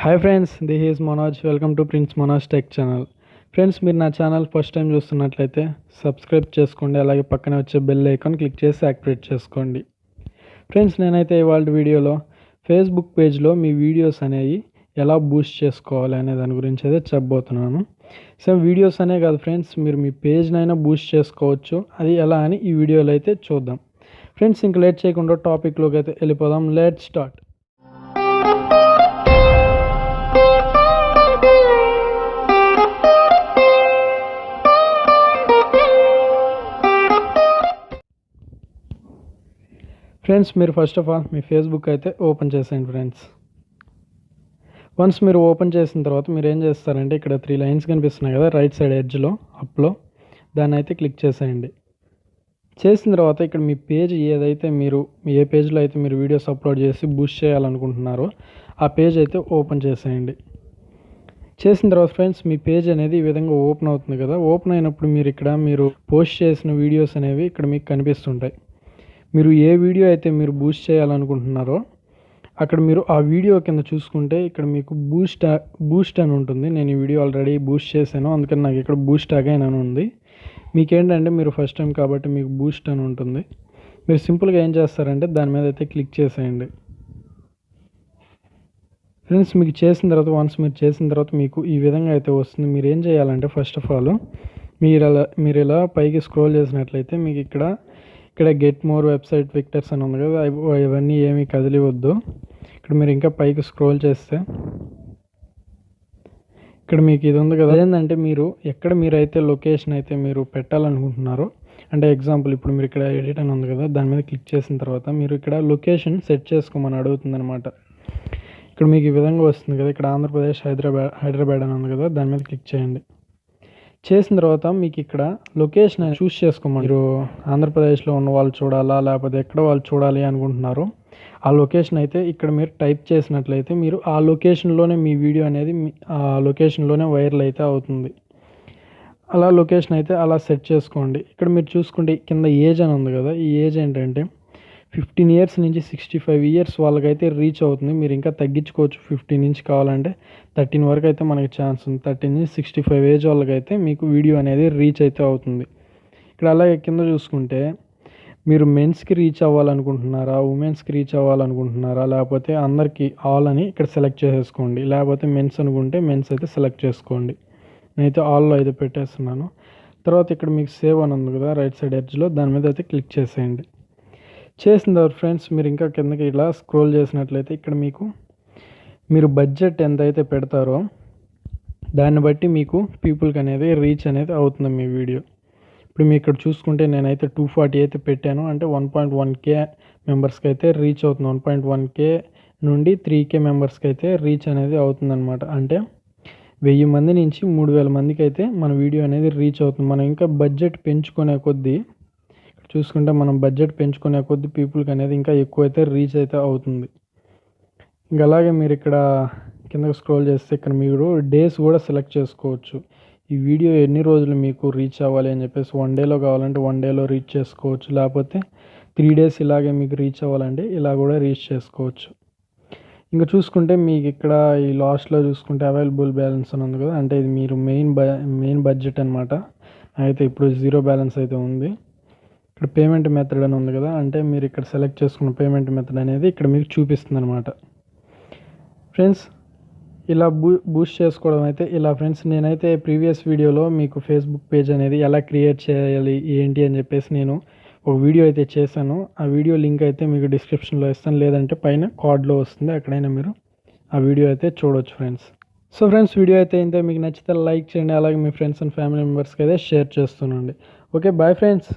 Hi friends, this is Manoj. Welcome to prince Manoj tech channel. Friends, మీరు నా channel first time చూస్తున్నట్లయితే subscribe చేసుకోండి, అలాగే పక్కనే వచ్చే బెల్ ఐకాన్ క్లిక్ చేసి యాక్టివేట్ చేసుకోండి. ఫ్రెండ్స్, నేనైతే ఇవాళ వీడియోలో ఫేస్బుక్ పేజ్లో మీ వీడియోస్ అనేవి ఎలా బూస్ట్ చేసుకోవాలి అనే దాని గురించి అయితే చెప్పబోతున్నాను. సో వీడియోస్ అనే కాదు ఫ్రెండ్స్, మీరు మీ పేజ్నైనా బూస్ట్ చేసుకోవచ్చు. అది ఎలా అని ఈ వీడియోలో అయితే చూద్దాం. ఫ్రెండ్స్, ఇంక లేట్ చేయకుండా టాపిక్లోకి అయితే వెళ్ళిపోదాం. Let start. ఫ్రెండ్స్, మీరు first of all me Facebook అయితే ఓపెన్ చేసేయండి ఫ్రెండ్స్. వన్స్ మీరు ఓపెన్ చేసిన తర్వాత మీరు ఏం చేస్తారంటే, ఇక్కడ 3 లైన్స్ కనిపిస్తున్నాయి కదా రైట్ సైడ్ ఎడ్జ్లో అప్లో, దాన్ని అయితే క్లిక్ చేసేయండి. చేసిన తర్వాత ఇక్కడ మీ పేజ్ ఏదైతే ఏ పేజ్లో అయితే మీరు వీడియోస్ అప్లోడ్ చేసి బూస్ట్ చేయాలనుకుంటున్నారో ఆ పేజ్ అయితే ఓపెన్ చేసేయండి. చేసిన తర్వాత ఫ్రెండ్స్, మీ పేజ్ అనేది ఈ విధంగా ఓపెన్ అవుతుంది కదా. ఓపెన్ అయినప్పుడు మీరు పోస్ట్ చేసిన వీడియోస్ అనేవి ఇక్కడ మీకు కనిపిస్తుంటాయి. మీరు ఏ వీడియో అయితే మీరు బూస్ట్ చేయాలనుకుంటున్నారో అక్కడ మీరు ఆ వీడియో కింద చూసుకుంటే ఇక్కడ మీకు బూస్ట్ అని ఉంటుంది. నేను ఈ వీడియో ఆల్రెడీ బూస్ట్ చేశాను, అందుకని నాకు ఇక్కడ బూస్ట్ అగైన్ అని ఉంది. మీకేంటంటే మీరు ఫస్ట్ టైం కాబట్టి మీకు బూస్ట్ అని ఉంటుంది. మీరు సింపుల్గా ఏం చేస్తారంటే దాని మీద అయితే క్లిక్ చేసేయండి. ఫ్రెండ్స్, మీకు చేసిన తర్వాత మీకు ఈ విధంగా అయితే వస్తుంది. మీరు ఏం చేయాలంటే ఫస్ట్ ఆఫ్ ఆల్ మీరు ఇలా పైకి స్క్రోల్ చేసినట్లయితే మీకు ఇక్కడ గెట్ మోర్ వెబ్సైట్ విక్టర్స్ అని ఉంది కదా, ఇవన్నీ ఏమీ కదిలివద్దు. ఇక్కడ మీరు ఇంకా పైకి స్క్రోల్ చేస్తే ఇక్కడ మీకు ఇది ఉంది కదా. ఏంటంటే మీరైతే లొకేషన్ అయితే మీరు పెట్టాలనుకుంటున్నారో, అంటే ఎగ్జాంపుల్ ఇప్పుడు మీరు ఇక్కడ ఎడిట్ అని ఉంది కదా, దాని మీద క్లిక్ చేసిన తర్వాత మీరు ఇక్కడ లొకేషన్ సెట్ చేసుకోమని అడుగుతుంది అనమాట. ఇక్కడ మీకు ఈ విధంగా వస్తుంది కదా, ఇక్కడ ఆంధ్రప్రదేశ్ హైదరాబాద్ అని ఉంది కదా, దాని మీద క్లిక్ చేయండి. చేసిన తర్వాత మీకు ఇక్కడ లొకేషన్ చూస్ చేసుకోమని, మీరు ఆంధ్రప్రదేశ్లో ఉన్న వాళ్ళు చూడాలా లేకపోతే ఎక్కడ వాళ్ళు చూడాలి అనుకుంటున్నారో ఆ లొకేషన్ అయితే ఇక్కడ మీరు టైప్ చేసినట్లయితే మీరు ఆ లొకేషన్లోనే మీ వీడియో అనేది ఆ లొకేషన్లోనే వైరల్ అయితే అవుతుంది. అలా లొకేషన్ అయితే అలా సెట్ చేసుకోండి. ఇక్కడ మీరు చూసుకుంటే కింద ఏజ్ అని ఉంది కదా, ఈ ఏజ్ ఏంటంటే 15 ఇయర్స్ నుంచి 65 ఇయర్స్ వాళ్ళకైతే రీచ్ అవుతుంది. మీరు ఇంకా తగ్గించుకోవచ్చు, 15 నుంచి కావాలంటే 13 వరకు అయితే మనకి ఛాన్స్ ఉంది. 13 నుంచి 65 ఏజ్ వాళ్ళకైతే మీకు వీడియో అనేది రీచ్ అయితే అవుతుంది. ఇక్కడ అలాగే కింద చూసుకుంటే మీరు మెన్స్కి రీచ్ అవ్వాలనుకుంటున్నారా, ఉమెన్స్కి రీచ్ అవ్వాలనుకుంటున్నారా, లేకపోతే అందరికీ ఆల్ అని ఇక్కడ సెలెక్ట్ చేసేసుకోండి. లేకపోతే మెన్స్ అనుకుంటే మెన్స్ అయితే సెలెక్ట్ చేసుకోండి. నేనైతే ఆల్లో అయితే పెట్టేస్తున్నాను. తర్వాత ఇక్కడ మీకు సేవ్ అని ఉంది కదా రైట్ సైడ్ ఎడ్జ్లో, దాని మీద అయితే క్లిక్ చేసేయండి. చేసిన తర్వాత ఫ్రెండ్స్, మీరు ఇంకా కిందకి ఇలా స్క్రోల్ చేసినట్లయితే ఇక్కడ మీరు బడ్జెట్ ఎంత అయితే పెడతారో దాన్ని బట్టి మీకు పీపుల్కి అనేది రీచ్ అనేది అవుతుంది మీ వీడియో. ఇప్పుడు మీరు ఇక్కడ చూసుకుంటే నేనైతే 240 అయితే పెట్టాను, అంటే 1.1K మెంబర్స్కి అయితే రీచ్ అవుతుంది. 1.1K నుండి 3K మెంబర్స్కి అయితే రీచ్ అనేది అవుతుందన్నమాట. అంటే 1000 మంది నుంచి 3000 మందికి అయితే మన వీడియో అనేది రీచ్ అవుతుంది. మనం ఇంకా బడ్జెట్ పెంచుకునే కొద్దీ పీపుల్కి అనేది ఇంకా ఎక్కువైతే రీచ్ అయితే అవుతుంది. ఇంకా అలాగే మీరు ఇక్కడ కిందకి స్క్రోల్ చేస్తే ఇక్కడ మీరు డేస్ కూడా సెలెక్ట్ చేసుకోవచ్చు. ఈ వీడియో ఎన్ని రోజులు మీకు రీచ్ అవ్వాలి అని చెప్పేసి 1 డేలో కావాలంటే 1 డేలో రీచ్ చేసుకోవచ్చు, లేకపోతే 3 డేస్ ఇలాగే మీకు రీచ్ అవ్వాలంటే ఇలా కూడా రీచ్ చేసుకోవచ్చు. ఇంకా చూసుకుంటే మీకు ఇక్కడ ఈ లాస్ట్లో చూసుకుంటే అవైలబుల్ బ్యాలెన్స్ అని ఉంది కదా, అంటే ఇది మీరు మెయిన్ బడ్జెట్ అనమాట. అయితే ఇప్పుడు 0 బ్యాలెన్స్ అయితే ఉంది. ఇక్కడ పేమెంట్ మెథడ్ అని ఉంది కదా, అంటే మీరు ఇక్కడ సెలెక్ట్ చేసుకున్న పేమెంట్ మెథడ్ అనేది ఇక్కడ మీకు చూపిస్తుంది అనమాట. ఫ్రెండ్స్, ఇలా బూస్ట్ చేసుకోవడం అయితే ఇలా ఫ్రెండ్స్. నేనైతే ప్రీవియస్ వీడియోలో మీకు ఫేస్బుక్ పేజ్ అనేది ఎలా క్రియేట్ చేయాలి ఏంటి అని చెప్పేసి నేను ఒక వీడియో అయితే చేశాను. ఆ వీడియో లింక్ అయితే మీకు డిస్క్రిప్షన్లో ఇస్తాను, లేదంటే పైన కార్డ్లో వస్తుంది, అక్కడైనా మీరు ఆ వీడియో అయితే చూడవచ్చు ఫ్రెండ్స్. సో ఫ్రెండ్స్, వీడియో అయితే ఇంతే. మీకు నచ్చితే లైక్ చేయండి, అలాగే మీ ఫ్రెండ్స్ అండ్ ఫ్యామిలీ మెంబర్స్కి అయితే షేర్ చేస్తుండండి. Okay, bye friends.